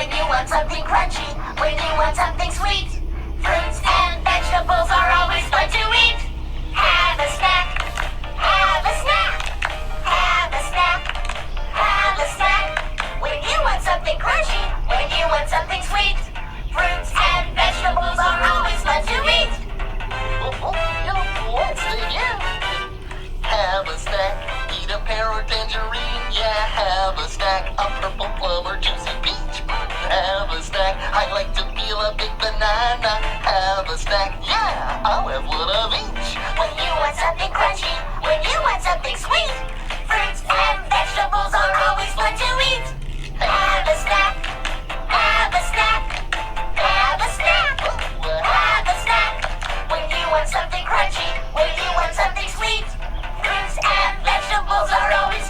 when you want something crunchy, when you want something sweet. Fruits and vegetables are always fun to eat. Have a snack, have a snack, have a snack, have a snack. When you want something crunchy, when you want something sweet. Fruits and vegetables are always fun to eat. What's the Have a snack, eat a pear or tangerine, yeah, have a snack. A purple plum or juicy peach, have a snack. I like to peel a big banana, have a snack, yeah, I'll have one of each. When you want something crunchy, when you want something sweet. Fruits and vegetables are always fun to eat. Have a snack, have a snack, have a snack, have a snack. When you want something crunchy, when you want something sweet. Fruits and vegetables are always